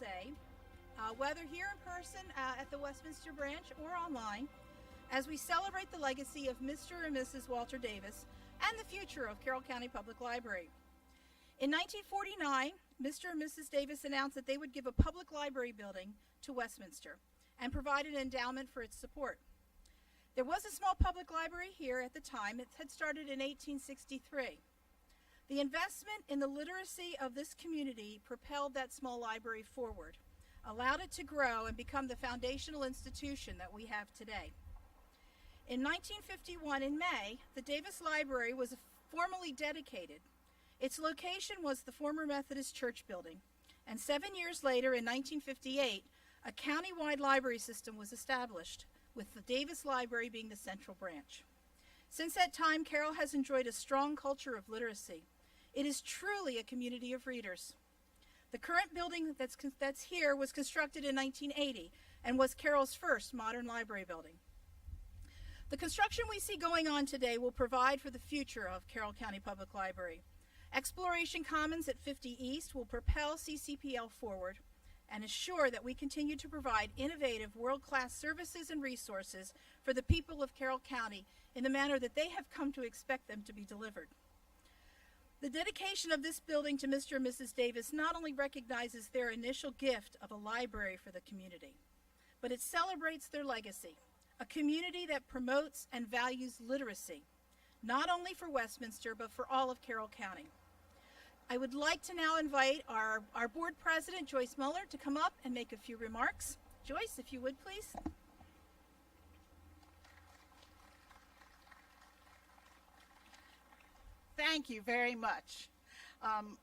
today, whether here in person at the Westminster branch or online, as we celebrate the legacy of Mr. and Mrs. Walter Davis and the future of Carroll County Public Library. In 1949, Mr. and Mrs. Davis announced that they would give a public library building to Westminster and provide an endowment for its support. There was a small public library here at the time. It had started in 1863. The investment in the literacy of this community propelled that small library forward, allowed it to grow and become the foundational institution that we have today. In 1951, in May, the Davis Library was formally dedicated. Its location was the former Methodist Church building, and 7 years later, in 1958, a county-wide library system was established, with the Davis Library being the central branch. Since that time, Carroll has enjoyed a strong culture of literacy. It is truly a community of readers. The current building that's here was constructed in 1980 and was Carroll's first modern library building. The construction we see going on today will provide for the future of Carroll County Public Library. Exploration Commons at 50 East will propel CCPL forward and assure that we continue to provide innovative, world-class services and resources for the people of Carroll County in the manner that they have come to expect them to be delivered. The dedication of this building to Mr. and Mrs. Davis not only recognizes their initial gift of a library for the community, but it celebrates their legacy, a community that promotes and values literacy, not only for Westminster, but for all of Carroll County. I would like to now invite our board president, Joyce Muller, to come up and make a few remarks. Joyce, if you would, please. Thank you very much.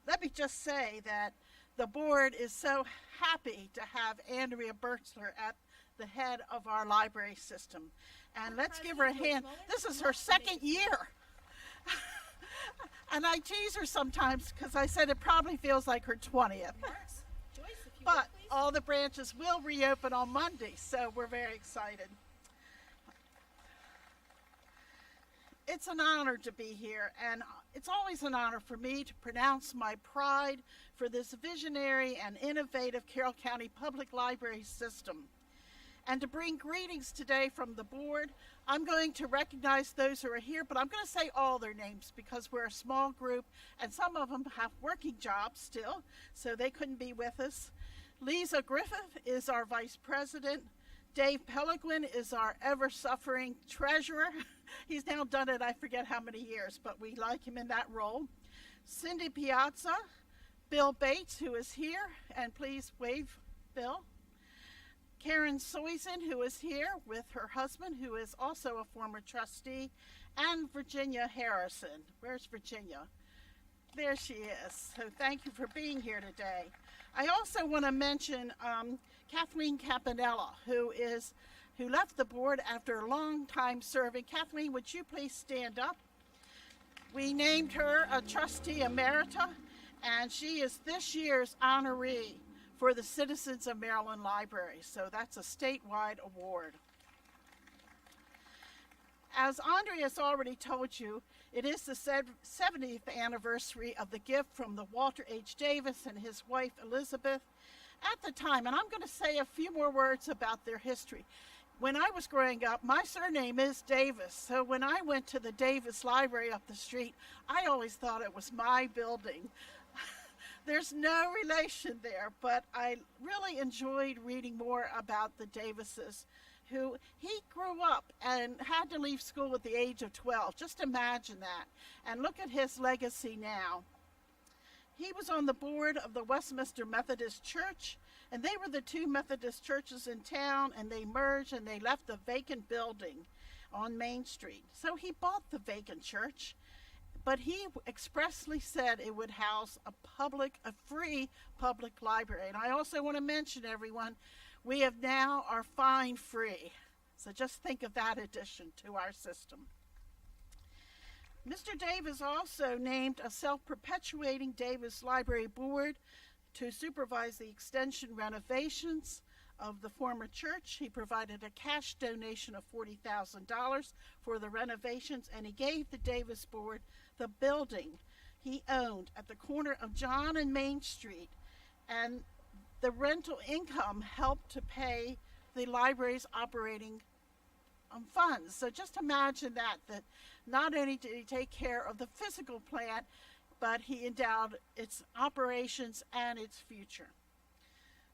Let me just say that the board is so happy to have Andrea Birchler at the head of our library system. And let's give her a hand. This is her second year. And I tease her sometimes because I said it probably feels like her 20th. But all the branches will reopen on Monday, so we're very excited. It's an honor to be here, and it's always an honor for me to pronounce my pride for this visionary and innovative Carroll County Public Library system. And to bring greetings today from the board, I'm going to recognize those who are here, but I'm going to say all their names because we're a small group, and some of them have working jobs still, so they couldn't be with us. Lisa Griffith is our vice president. Dave Pellegrin is our ever-suffering treasurer. He's now done it, I forget how many years, but we like him in that role. Cindy Piazza, Bill Bates, who is here, and please wave, Bill. Karen Soisen, who is here with her husband, who is also a former trustee, and Virginia Harrison. Where's Virginia? There she is. So thank you for being here today. I also want to mention Kathleen Campanella, who left the board after a long time serving. Kathleen, would you please stand up? We named her a trustee emerita, and she is this year's honoree for the Citizens of Maryland Library. So that's a statewide award. As Andrea's already told you, it is the 70th anniversary of the gift from the Walter H. Davis and his wife Elizabeth at the time. And I'm going to say a few more words about their history. When I was growing up, my surname is Davis. So when I went to the Davis Library up the street, I always thought it was my building. There's no relation there, but I really enjoyed reading more about the Davises, who he grew up and had to leave school at the age of 12. Just imagine that. And look at his legacy now. He was on the board of the Westminster Methodist Church, and they were the two Methodist churches in town, and they merged and they left the vacant building on Main Street. So he bought the vacant church, but he expressly said it would house a free public library. And I also want to mention, everyone, we have now our fine free. So just think of that addition to our system. Mr. Davis also named a self-perpetuating Davis Library Board to supervise the extension renovations of the former church. He provided a cash donation of $40,000 for the renovations, and he gave the Davis Board the building he owned at the corner of John and Main Street. And The rental income helped to pay the library's operating funds. So just imagine that not only did he take care of the physical plant, but he endowed its operations and its future.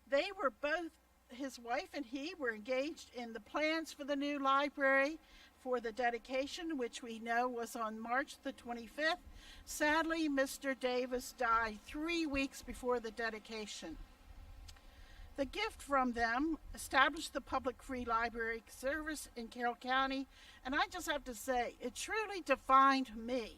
They were both, his wife and he were engaged in the plans for the new library for the dedication, which we know was on March the 25th. Sadly, Mr. Davis died 3 weeks before the dedication. The gift from them established the public free library service in Carroll County, and I just have to say, it truly defined me.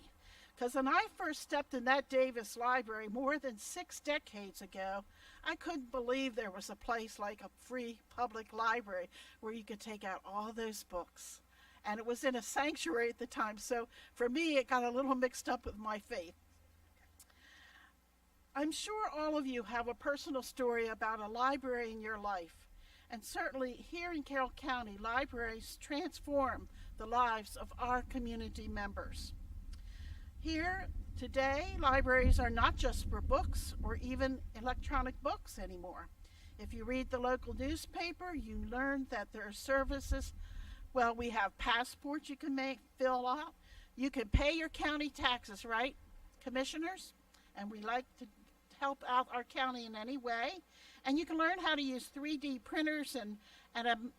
Because when I first stepped in that Davis library more than 6 decades ago, I couldn't believe there was a place like a free public library where you could take out all those books. And it was in a sanctuary at the time, so for me it got a little mixed up with my faith. I'm sure all of you have a personal story about a library in your life. And certainly here in Carroll County, libraries transform the lives of our community members. Here today, libraries are not just for books or even electronic books anymore. If you read the local newspaper, you learn that there are services. Well, we have passports you can fill out. You can pay your county taxes, right, commissioners? And we like to help out our county in any way. And you can learn how to use 3D printers and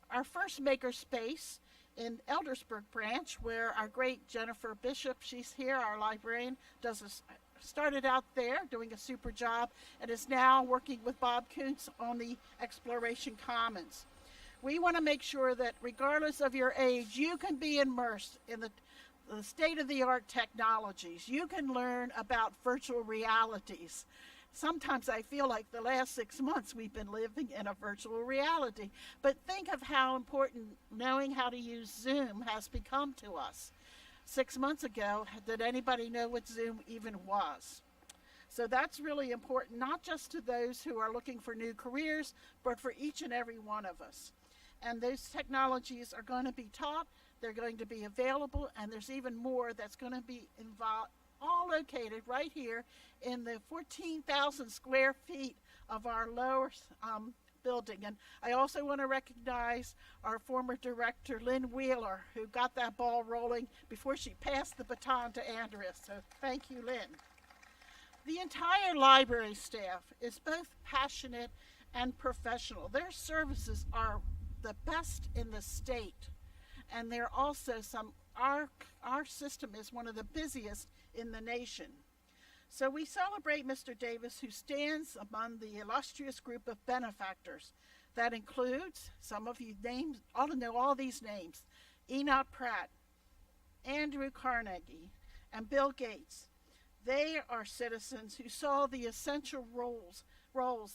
our first maker space in Eldersburg branch, where our great Jennifer Bishop, she's here, our librarian, started out there doing a super job and is now working with Bob Kuntz on the Exploration Commons. We want to make sure that regardless of your age, you can be immersed in the state-of-the-art technologies. You can learn about virtual realities. Sometimes I feel like the last 6 months we've been living in a virtual reality. But think of how important knowing how to use Zoom has become to us. 6 months ago, did anybody know what Zoom even was? So that's really important, not just to those who are looking for new careers, but for each and every one of us. And those technologies are going to be taught, they're going to be available, and there's even more that's going to be involved, all located right here in the 14,000 square feet of our lower building. And I also want to recognize our former director, Lynn Wheeler, who got that ball rolling before she passed the baton to Andrea. So thank you, Lynn. The entire library staff is both passionate and professional. Their services are the best in the state. And they're also our system is one of the busiest in the nation. So we celebrate Mr. Davis, who stands among the illustrious group of benefactors. That includes, some of you names, ought to know all these names, Enoch Pratt, Andrew Carnegie, and Bill Gates. They are citizens who saw the essential roles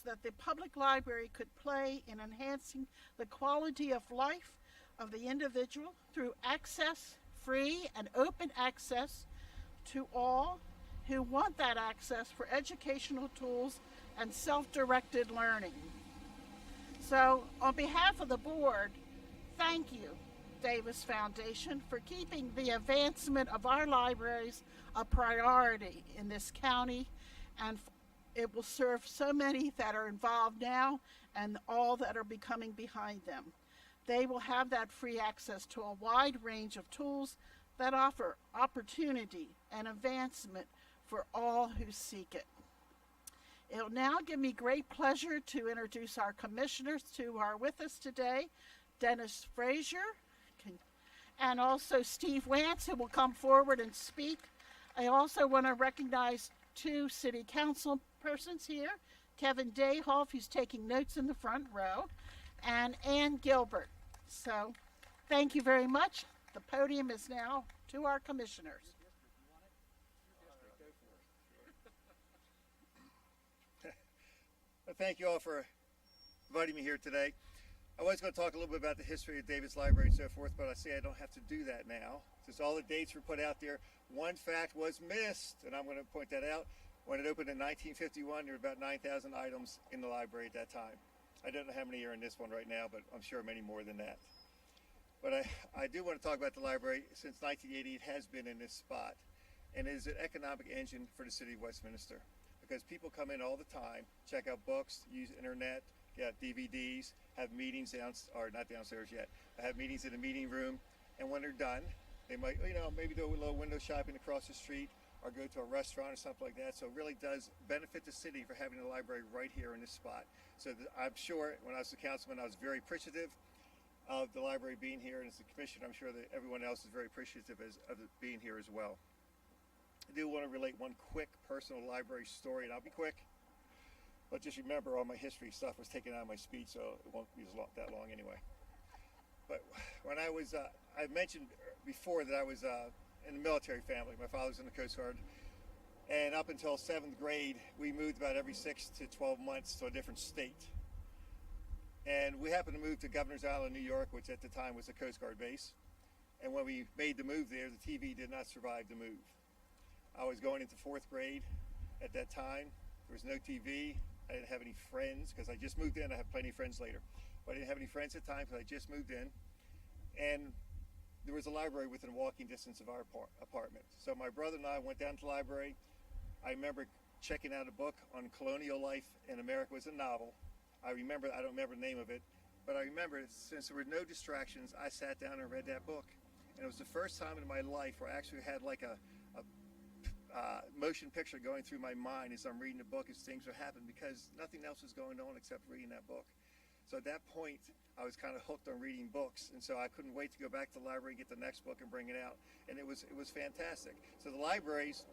that the public library could play in enhancing the quality of life of the individual through access, free and open access to all who want that access for educational tools and self-directed learning. So on behalf of the board, thank you, Davis Foundation, for keeping the advancement of our libraries a priority in this county, and it will serve so many that are involved now and all that are becoming behind them. They will have that free access to a wide range of tools that offer opportunity and advancement for all who seek it. It will now give me great pleasure to introduce our commissioners who are with us today, Dennis Frazier, and also Steve Wance, who will come forward and speak. I also want to recognize 2 city council persons here, Kevin Dayhoff, who's taking notes in the front row, and Ann Gilbert. So thank you very much. The podium is now to our commissioners. Well, thank you all for inviting me here today. I was going to talk a little bit about the history of Davis Library and so forth, but I see I don't have to do that now, since all the dates were put out there. One fact was missed, and I'm going to point that out. When it opened in 1951, there were about 9,000 items in the library at that time. I don't know how many are in this one right now, but I'm sure many more than that. But I do want to talk about the library. Since 1980, it has been in this spot, and it is an economic engine for the city of Westminster. because people come in all the time, check out books, use internet, get DVDs, have meetings not downstairs yet, have meetings in the meeting room, and when they're done, they might, maybe do a little window shopping across the street or go to a restaurant or something like that. So it really does benefit the city for having a library right here in this spot. So I'm sure when I was a councilman, I was very appreciative of the library being here, and as a commissioner, I'm sure that everyone else is very appreciative of it being here as well. I do want to relate one quick personal library story, and I'll be quick. But just remember, all my history stuff was taken out of my speech, so it won't be that long anyway. But when I was, I mentioned before that I was in a military family. My father was in the Coast Guard. And up until 7th grade, we moved about every 6 to 12 months to a different state. And we happened to move to Governor's Island, New York, which at the time was a Coast Guard base. And when we made the move there, the TV did not survive the move. I was going into 4th grade at that time. There was no TV. I didn't have any friends because I just moved in. I have plenty of friends later. But I didn't have any friends at the time because I just moved in. And there was a library within walking distance of our apartment. So my brother and I went down to the library. I remember checking out a book on colonial life in America. It was a novel. I don't remember the name of it, but I remember since there were no distractions, I sat down and read that book. And it was the first time in my life where I actually had like a motion picture going through my mind as I'm reading the book as things would happen, because nothing else was going on except reading that book. So at that point, I was kind of hooked on reading books, and so I couldn't wait to go back to the library, get the next book, and bring it out. And it was fantastic. So the libraries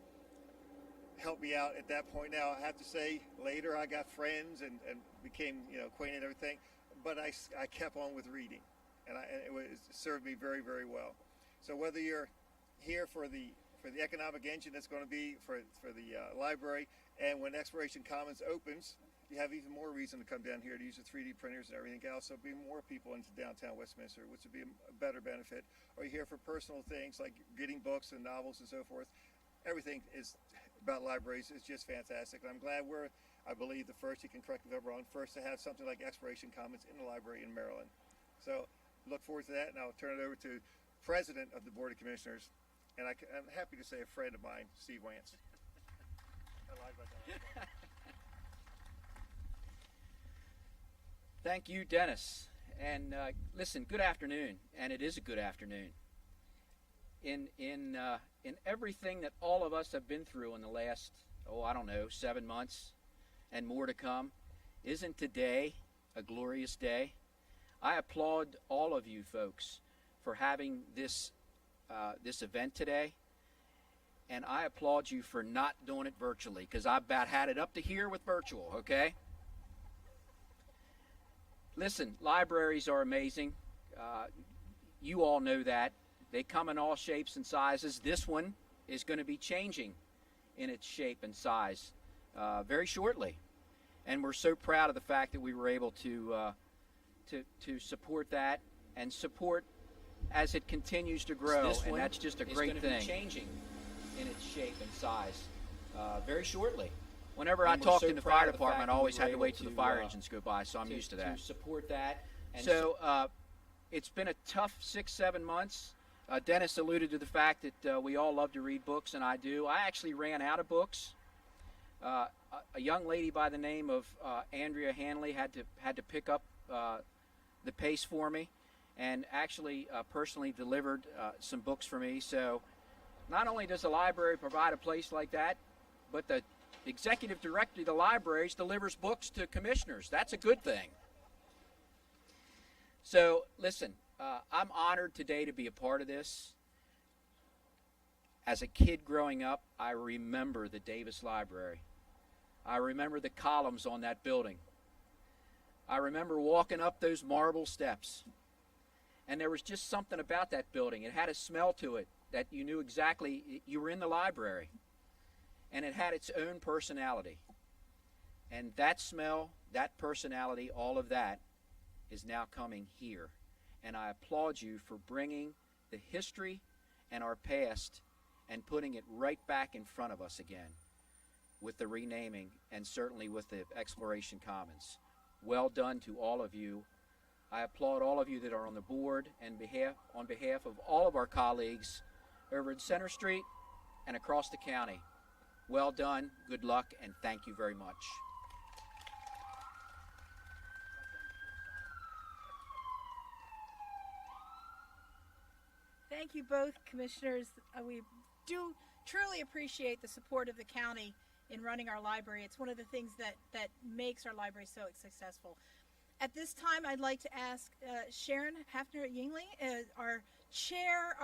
helped me out at that point. Now I have to say, later I got friends and became acquainted and everything, but I kept on with reading, and it served me very, very well. So whether you're here for the economic engine that's going to be for the library, and when Exploration Commons opens, you have even more reason to come down here to use the 3D printers and everything else. So bring more people into downtown Westminster, which would be a better benefit. Or you're here for personal things like getting books and novels and so forth. Everything is about libraries is just fantastic. And I'm glad we're, I believe, the first, you can correct me if I'm wrong, first to have something like Exploration Commons in the library in Maryland. So look forward to that, and I'll turn it over to President of the Board of Commissioners, and I'm happy to say a friend of mine, Steve Wance. I lied about that. Thank you, Dennis. And listen, good afternoon, and it is a good afternoon. In everything that all of us have been through in the last, 7 months and more to come, isn't today a glorious day? I applaud all of you folks for having this event today, and I applaud you for not doing it virtually, because I about had it up to here with virtual, okay? Listen, libraries are amazing. You all know that. They come in all shapes and sizes. This one is going to be changing in its shape and size very shortly. And we're so proud of the fact that we were able to support that and support as it continues to grow. And that's just a great thing. Be changing in its shape and size very shortly. Whenever I talked in the fire department, I always had to wait till the fire engines go by, so I'm used to that. To support that. And so it's been a tough 6-7 months. Dennis alluded to the fact that we all love to read books, and I do. I actually ran out of books. A young lady by the name of Andrea Hanley had to pick up the pace for me, and actually personally delivered some books for me. So not only does the library provide a place like that, but the executive director of the libraries delivers books to commissioners. That's a good thing. So listen, I'm honored today to be a part of this. As a kid growing up, I remember the Davis Library. I remember the columns on that building. I remember walking up those marble steps. And there was just something about that building. It had a smell to it that you knew exactly you were in the library. And it had its own personality. And that smell, that personality, all of that is now coming here. And I applaud you for bringing the history and our past and putting it right back in front of us again with the renaming and certainly with the Exploration Commons. Well done to all of you. I applaud all of you that are on the board and on behalf of all of our colleagues over at Center Street and across the county. Well done, good luck, and thank you very much. Thank you both, commissioners. We do truly appreciate the support of the county in running our library. It's one of the things that makes our library so successful. At this time, I'd like to ask Sharon Hafner-Yingling, our chair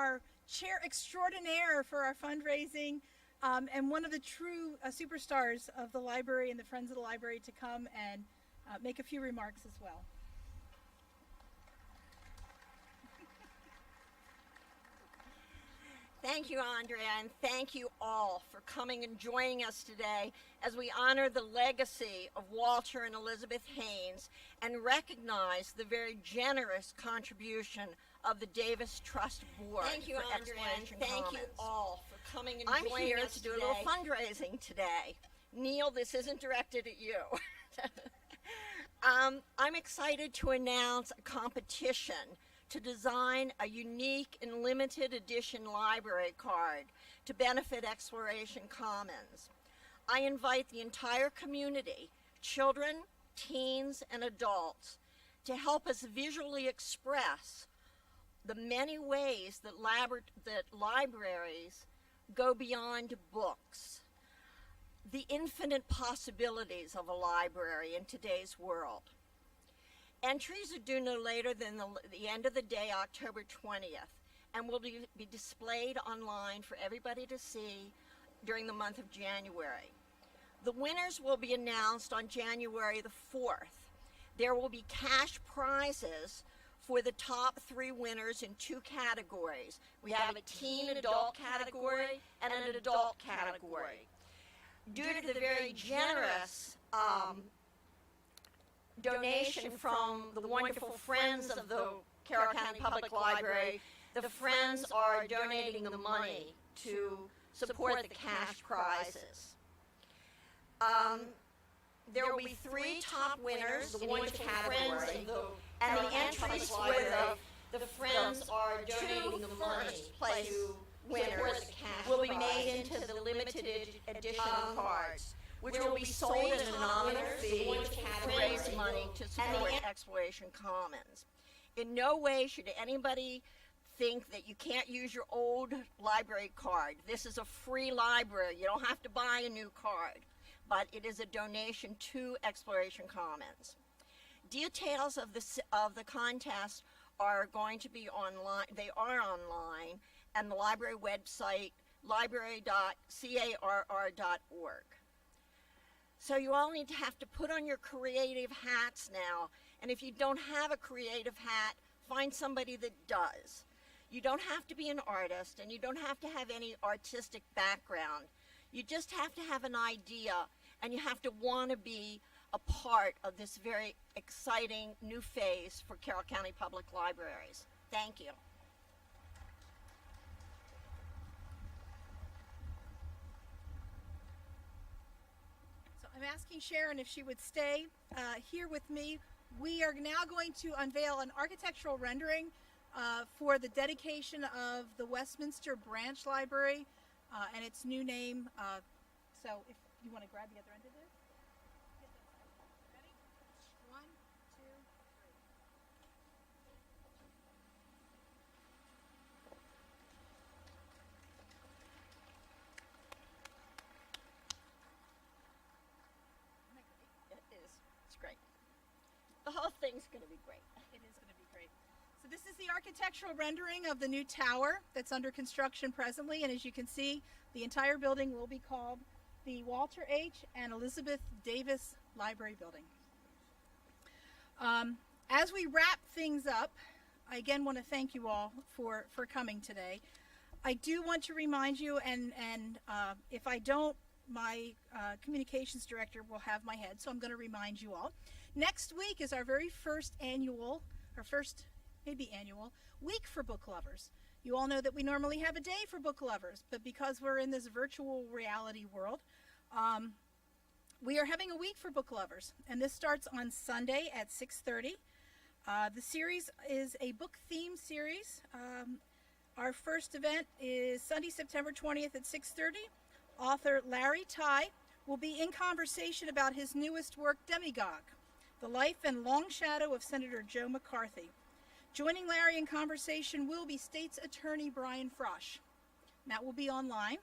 extraordinaire for our fundraising, and one of the true superstars of the library and the Friends of the Library, to come and make a few remarks as well. Thank you, Andrea, and thank you all for coming and joining us today as we honor the legacy of Walter and Elizabeth Haynes and recognize the very generous contribution of the Davis Trust Board. Thank you, Andrea, and thank you all for coming and joining us today. I'm here to do a little fundraising today. Neil, this isn't directed at you. I'm excited to announce a competition to design a unique and limited edition library card to benefit Exploration Commons. I invite the entire community, children, teens, and adults, to help us visually express the many ways that libraries go beyond books, the infinite possibilities of a library in today's world. Entries are due no later than the end of the day, October 20th, and will be displayed online for everybody to see during the month of January. The winners will be announced on January the 4th. There will be cash prizes for the top 3 winners in 2 categories. We have a teen adult category and an adult category. Due to the very generous donation from the wonderful friends of the Carroll County Public Library, the friends are donating the money to support the cash prizes. There will be 3 top winners in each category, and the entries for the friends are donating the money to winners will be made into the limited edition cards, which will be sold at a nominal fee to raise money to support Exploration Commons. In no way should anybody think that you can't use your old library card. This is a free library. You don't have to buy a new card, but it is a donation to Exploration Commons. Details of the contest are going to be online. They are online, and the library website, library.carr.org. So you all need to have to put on your creative hats now, and if you don't have a creative hat, find somebody that does. You don't have to be an artist, and you don't have to have any artistic background. You just have to have an idea, and you have to want to be a part of this very exciting new phase for Carroll County Public Libraries. Thank you. So I'm asking Sharon if she would stay here with me. We are now going to unveil an architectural rendering for the dedication of the Westminster Branch Library and its new name. So if you want to grab the other end of this. Ready? 1, 2, 3. It is. It's great. The whole thing's going to be great. It is going to be great. So this is the architectural rendering of the new tower that's under construction presently, and as you can see, the entire building will be called the Walter H. and Elizabeth Davis Library Building. As we wrap things up, I again want to thank you all for coming today. I do want to remind you, and if I don't, my communications director will have my head, so I'm going to remind you all. Next week is our very first annual week for book lovers. You all know that we normally have a day for book lovers, but because we're in this virtual reality world, we are having a week for book lovers, and this starts on Sunday at 6:30. The series is a book theme series. Our first event is Sunday, September 20th at 6:30. Author Larry Tye will be in conversation about his newest work, Demagogue, The Life and Long Shadow of Senator Joe McCarthy. Joining Larry in conversation will be State's Attorney Brian Frosch. That will be online.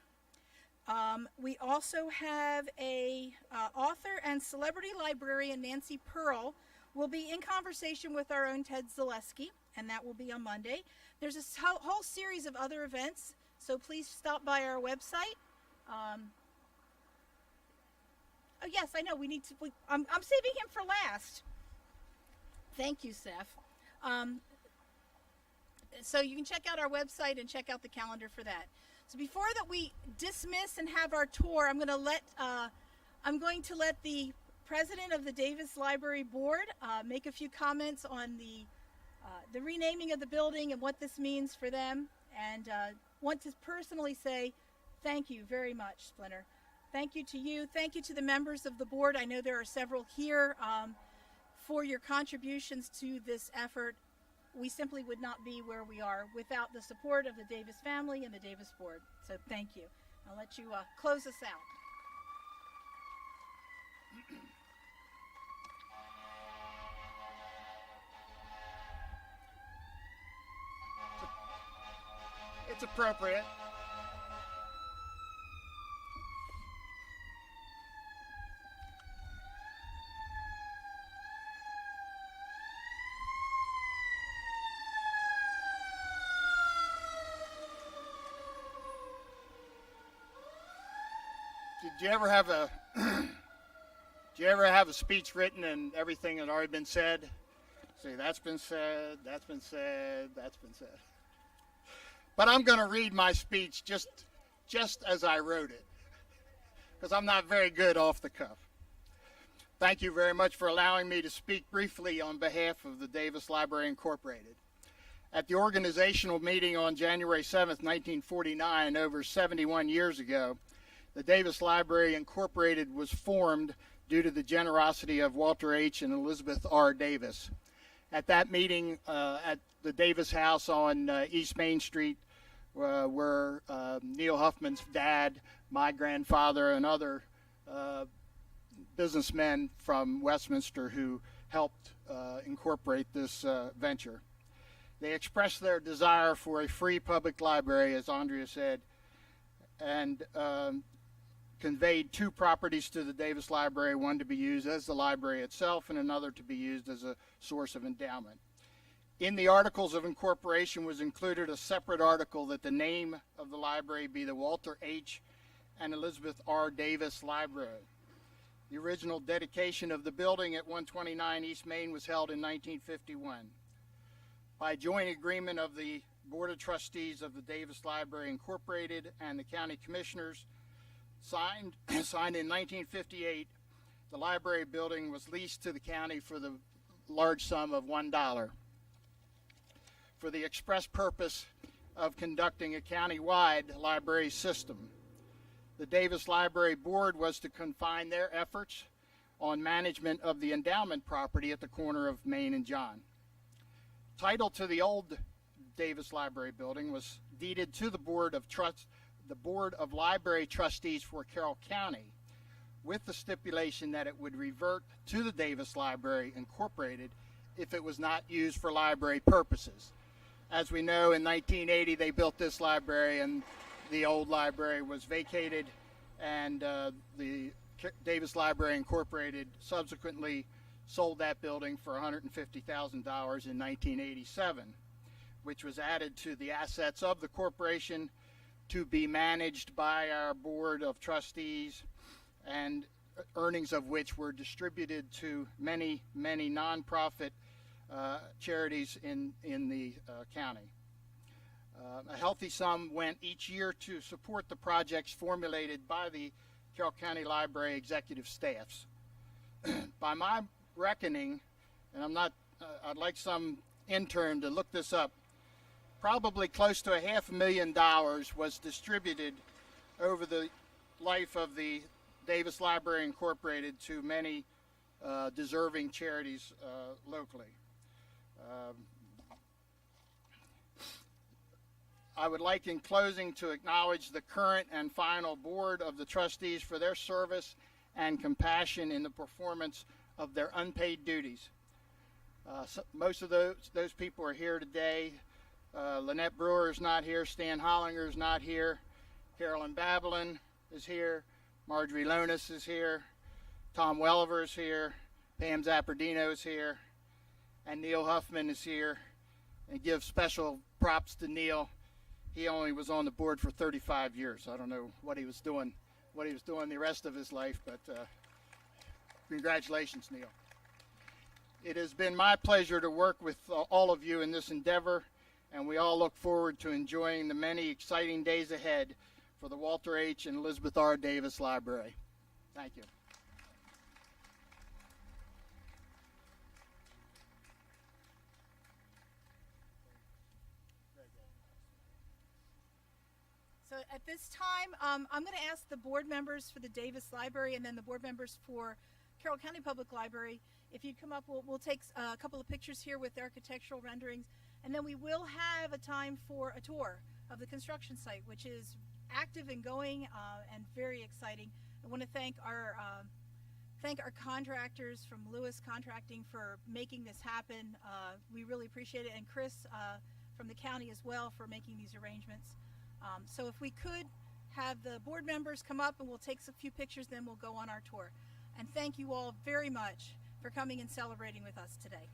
We also have a author and celebrity librarian, Nancy Pearl, will be in conversation with our own Ted Zaleski, and that will be on Monday. There's a whole series of other events, so please stop by our website. Oh yes, I know, I'm saving him for last. Thank you, Seth. So you can check out our website and check out the calendar for that. So before that we dismiss and have our tour, I'm going to let the president of the Davis Library Board make a few comments on the renaming of the building and what this means for them, and want to personally say thank you very much, Splinter. Thank you to you. Thank you to the members of the board. I know there are several here for your contributions to this effort. We simply would not be where we are without the support of the Davis family and the Davis board. So thank you. I'll let you close us out. It's appropriate. Did you ever have a speech written and everything had already been said? See, that's been said, that's been said, that's been said. But I'm going to read my speech just as I wrote it, because I'm not very good off the cuff. Thank you very much for allowing me to speak briefly on behalf of the Davis Library Incorporated. At the organizational meeting on January 7th, 1949, over 71 years ago, the Davis Library Incorporated was formed due to the generosity of Walter H. and Elizabeth R. Davis. At that meeting at the Davis House on East Main Street were Neil Huffman's dad, my grandfather, and other businessmen from Westminster who helped incorporate this venture. They expressed their desire for a free public library, as Andrea said, and conveyed two properties to the Davis Library, one to be used as the library itself and another to be used as a source of endowment. In the Articles of Incorporation was included a separate article that the name of the library be the Walter H. and Elizabeth R. Davis Library. The original dedication of the building at 129 East Main was held in 1951. By joint agreement of the Board of Trustees of the Davis Library Incorporated and the County Commissioners, signed in 1958, the library building was leased to the county for the large sum of $1 for the express purpose of conducting a county-wide library system. The Davis Library Board was to confine their efforts on management of the endowment property at the corner of Main and John. Title to the old Davis Library building was deeded to the Board of Library Trustees for Carroll County, with the stipulation that it would revert to the Davis Library Incorporated if it was not used for library purposes. As we know, in 1980 they built this library and the old library was vacated, and the Davis Library Incorporated subsequently sold that building for $150,000 in 1987, which was added to the assets of the corporation to be managed by our Board of Trustees, and earnings of which were distributed to many, many nonprofit charities in the county. A healthy sum went each year to support the projects formulated by the Carroll County Library executive staffs. By my reckoning, and I'd like some intern to look this up, probably close to $500,000 was distributed over the life of the Davis Library Incorporated to many deserving charities locally. I would like in closing to acknowledge the current and final board of the trustees for their service and compassion in the performance of their unpaid duties. Most of those people are here today. Lynette Brewer is not here. Stan Hollinger is not here. Carolyn Babylon is here. Marjorie Lonis is here. Tom Welliver is here. Pam Zappardino is here. And Neil Huffman is here. And give special props to Neil. He only was on the board for 35 years. I don't know what he was doing the rest of his life, but congratulations, Neil. It has been my pleasure to work with all of you in this endeavor, and we all look forward to enjoying the many exciting days ahead for the Walter H. and Elizabeth R. Davis Library. Thank you. So at this time, I'm going to ask the board members for the Davis Library and then the board members for Carroll County Public Library, if you come up, we'll take a couple of pictures here with architectural renderings, and then we will have a time for a tour of the construction site, which is active and going and very exciting. I want to thank our contractors from Lewis Contracting for making this happen. We really appreciate it, and Chris from the county as well for making these arrangements. So if we could have the board members come up and we'll take a few pictures, then we'll go on our tour. And thank you all very much for coming and celebrating with us today.